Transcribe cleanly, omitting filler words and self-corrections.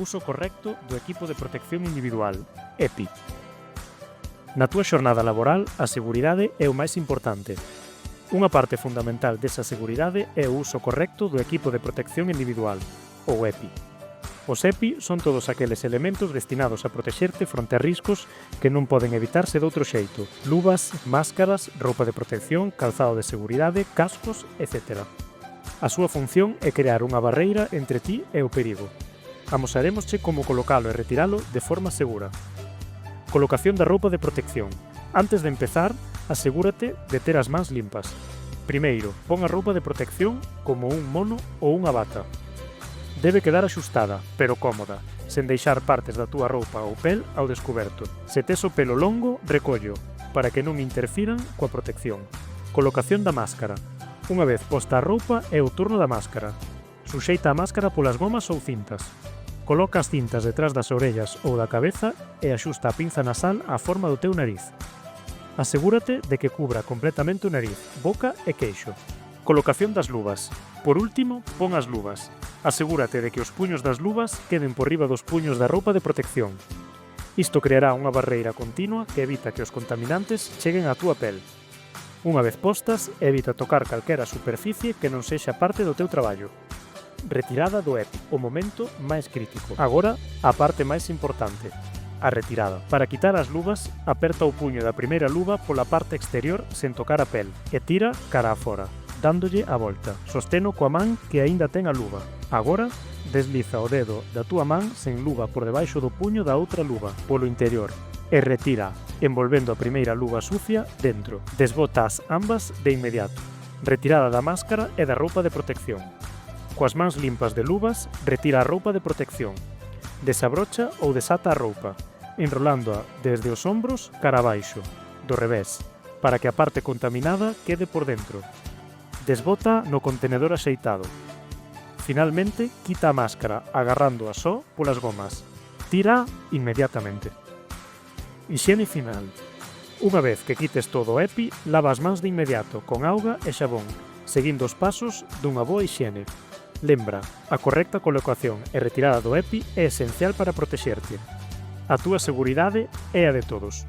Uso correcto do equipo de protección individual, EPI. Na túa xornada laboral, a seguridade é o máis importante. Unha parte fundamental desa seguridade é o uso correcto do equipo de protección individual, ou EPI. Os EPI son todos aqueles elementos destinados a protexerte fronte a riscos que non poden evitarse de outro xeito: luvas, máscaras, roupa de protección, calzado de seguridade, cascos, etc. A súa función é crear unha barreira entre ti e o perigo. Amosaremosche como colocalo e retiralo de forma segura. Colocación da roupa de protección. Antes de empezar, asegúrate de ter as mans limpas. Primeiro, pon a roupa de protección como un mono ou unha bata. Debe quedar axustada, pero cómoda, sen deixar partes da túa roupa ou pel ao descuberto. Se tes o pelo longo, recollo, para que non interfiran coa protección. Colocación da máscara. Unha vez posta a roupa, é o turno da máscara. Suxeita a máscara polas gomas ou cintas. Coloca as cintas detrás das orellas ou da cabeza e axusta a pinza nasal á forma do teu nariz. Asegúrate de que cubra completamente o nariz, boca e queixo. Colocación das luvas. Por último, pon as luvas. Asegúrate de que os puños das luvas queden por riba dos puños da roupa de protección. Isto creará unha barreira continua que evita que os contaminantes cheguen á túa pel. Unha vez postas, evita tocar calquera superficie que non sexa parte do teu traballo. Retirada do EPI, o momento máis crítico. Agora, a parte máis importante, a retirada. Para quitar as luvas, aperta o puño da primeira luva pola parte exterior sen tocar a pel e tira cara a fora, dándolle a volta. Sosteno coa man que aínda ten a luva. Agora, desliza o dedo da túa man sen luva por debaixo do puño da outra luva, polo interior, e retira, envolvendo a primeira luva sucia dentro. Desbotas ambas de inmediato. Retirada da máscara e da roupa de protección. Coas mans limpas de luvas, retira a roupa de protección. Desabrocha ou desata a roupa, enrolándoa desde os ombros cara abaixo, do revés, para que a parte contaminada quede por dentro. Desbota no contenedor axeitado. Finalmente, quita a máscara, agarrándoa só polas gomas. Tira inmediatamente. Hixiene final. Unha vez que quites todo o EPI, lava as mans de inmediato con auga e xabón, seguindo os pasos dunha boa hixiene. Lembra, a correcta colocación e retirada do EPI é esencial para protexerte. A túa seguridade é a de todos.